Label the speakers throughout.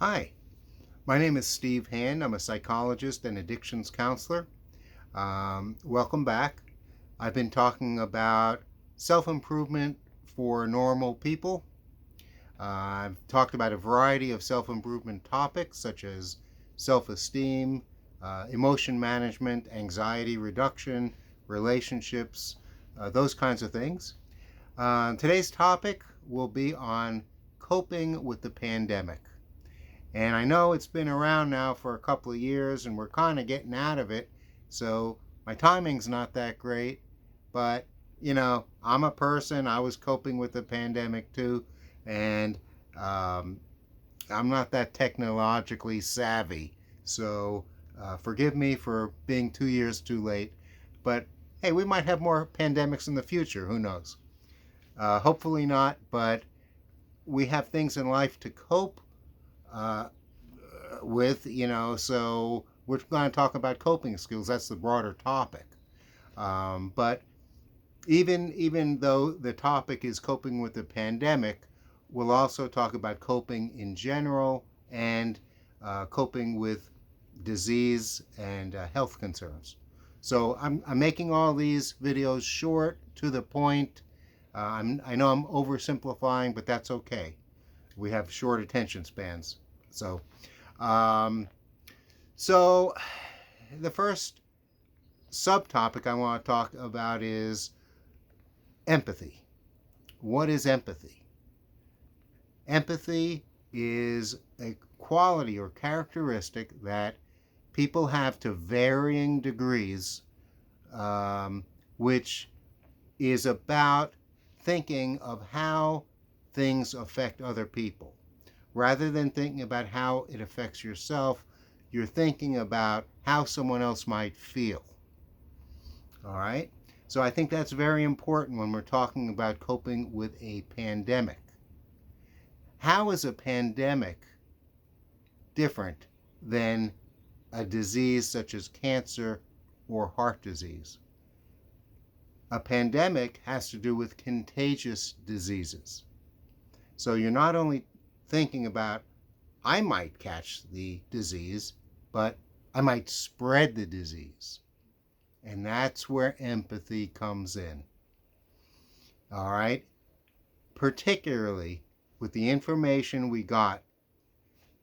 Speaker 1: Hi, my name is Steve Hand. I'm a psychologist and addictions counselor. Welcome back. I've been talking about self improvement for normal people. I've talked about a variety of self improvement topics such as self esteem, emotion management, anxiety reduction, relationships, those kinds of things. Today's topic will be on coping with the pandemic. And I know it's been around now for a couple of years and we're kind of getting out of it. So my timing's not that great. But, I'm a person. I was coping with the pandemic too. And um, I'm not that technologically savvy. So forgive me for being 2 years too late. But hey, we might have more pandemics in the future. Who knows? Hopefully not. But we have things in life to cope uh, with, so we're going to talk about coping skills. That's the broader topic. But even though the topic is coping with the pandemic, we'll also talk about coping in general and coping with disease and health concerns. So I'm making all these videos short, to the point. I know I'm oversimplifying, but that's okay. We have short attention spans. So um, so, the first subtopic I want to talk about is empathy. What is empathy? Empathy is a quality or characteristic that people have to varying degrees, um, which is about thinking of how things affect other people. Rather than thinking about how it affects yourself, you're thinking about how someone else might feel. All right? So I think that's very important when we're talking about coping with a pandemic. How is a pandemic different than a disease such as cancer or heart disease? A pandemic has to do with contagious diseases. So you're not only thinking about, I might catch the disease, but I might spread the disease. And that's where empathy comes in. All right? Particularly with the information we got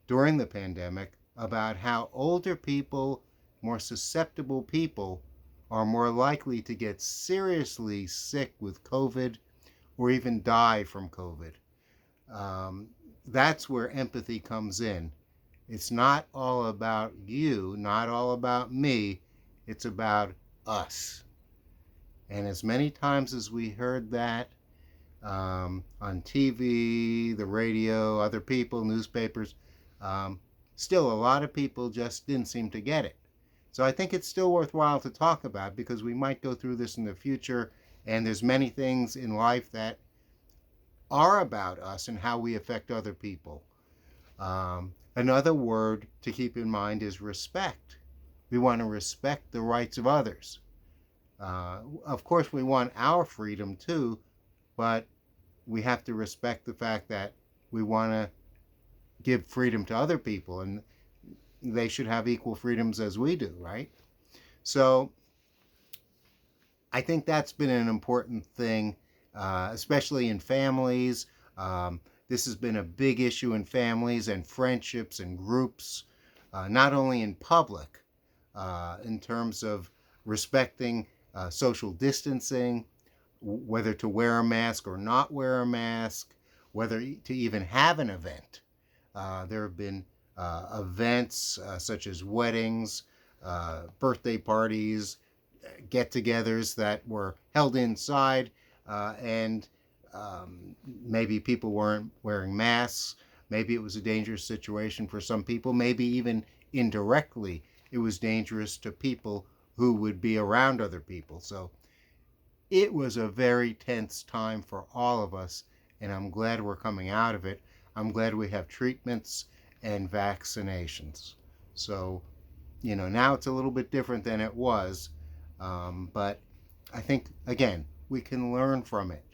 Speaker 1: during the pandemic about how older people, more susceptible people, are more likely to get seriously sick with COVID or even die from COVID. Um, that's where empathy comes in. It's not all about you, not all about me, it's about us. And as many times as we heard that on TV, the radio, other people, newspapers, um, still a lot of people just didn't seem to get it. So I think it's still worthwhile to talk about because we might go through this in the future, and there's many things in life that are about us and how we affect other people. Another word to keep in mind is respect. We want to respect the rights of others. Of course, we want our freedom too, but we have to respect the fact that we want to give freedom to other people and they should have equal freedoms as we do, right? So I think that's been an important thing, especially in families. This has been a big issue in families and friendships and groups, not only in public, in terms of respecting social distancing, whether to wear a mask or not wear a mask, whether to even have an event. There have been events such as weddings, birthday parties, get togethers that were held inside, and maybe people weren't wearing masks. Maybe it was a dangerous situation for some people. Maybe even indirectly, it was dangerous to people who would be around other people. So it was a very tense time for all of us, and I'm glad we're coming out of it. I'm glad we have treatments and vaccinations. So, now it's a little bit different than it was, but I think, again, we can learn from it.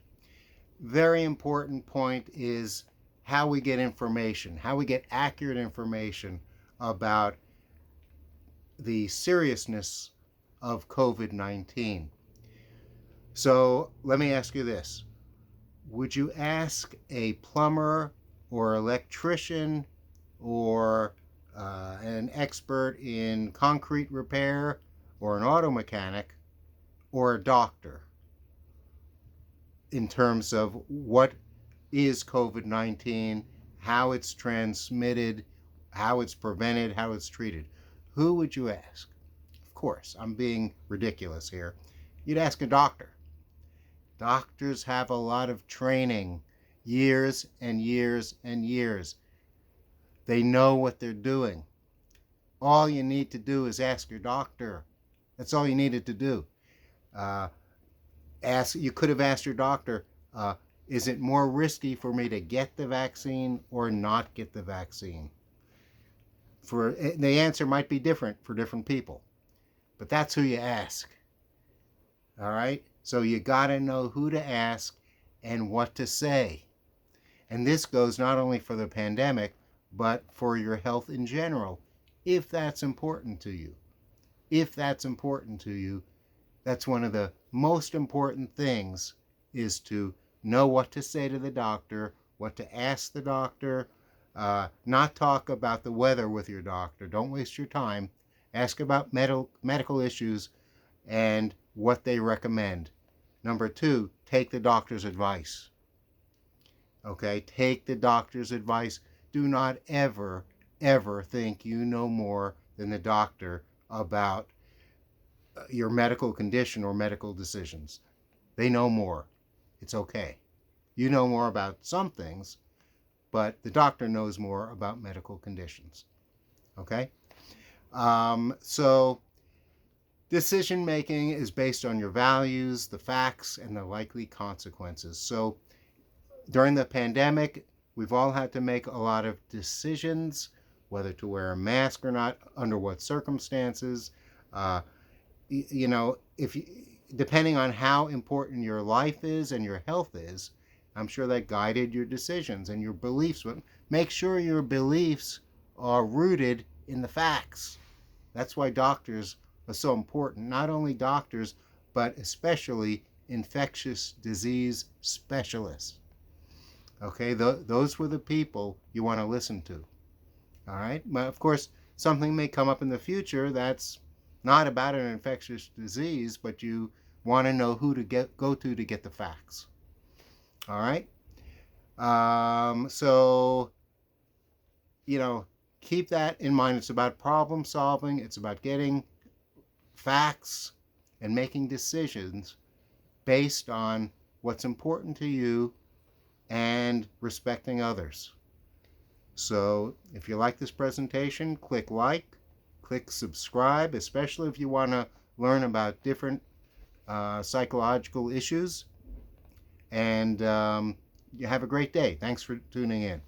Speaker 1: Very important point is how we get information, how we get accurate information about the seriousness of COVID-19. So let me ask you this. Would you ask a plumber or electrician or an expert in concrete repair or an auto mechanic or a doctor in terms of what is COVID-19, how it's transmitted, how it's prevented, how it's treated? Who would you ask? Of course, I'm being ridiculous here. You'd ask a doctor. Doctors have a lot of training, years and years and years. They know what they're doing. All you need to do is ask your doctor. That's all you needed to do. You could have asked your doctor, is it more risky for me to get the vaccine or not get the vaccine? The answer might be different for different people, but that's who you ask. All right? So you got to know who to ask and what to say. And this goes not only for the pandemic, but for your health in general, if that's important to you. If that's important to you, that's one of the most important things, is to know what to say to the doctor, what to ask the doctor, not talk about the weather with your doctor. Don't waste your time. Ask about medical issues and what they recommend. Number 2, take the doctor's advice. Okay, take the doctor's advice. Do not ever, ever think you know more than the doctor about your medical condition or medical decisions. They know more. It's okay. You know more about some things, but the doctor knows more about medical conditions. Okay? So decision making is based on your values, the facts, and the likely consequences. So during the pandemic, we've all had to make a lot of decisions, whether to wear a mask or not, under what circumstances. Depending on how important your life is and your health is, I'm sure that guided your decisions and your beliefs. Make sure your beliefs are rooted in the facts. That's why doctors are so important. Not only doctors, but especially infectious disease specialists. Okay, those were the people you want to listen to. All right, but of course, something may come up in the future that's not about an infectious disease, but you want to know who to go to get the facts. All right. So, keep that in mind. It's about problem solving. It's about getting facts and making decisions based on what's important to you and respecting others. So if you like this presentation, click like, click subscribe, especially if you want to learn about different psychological issues. And you have a great day. Thanks for tuning in.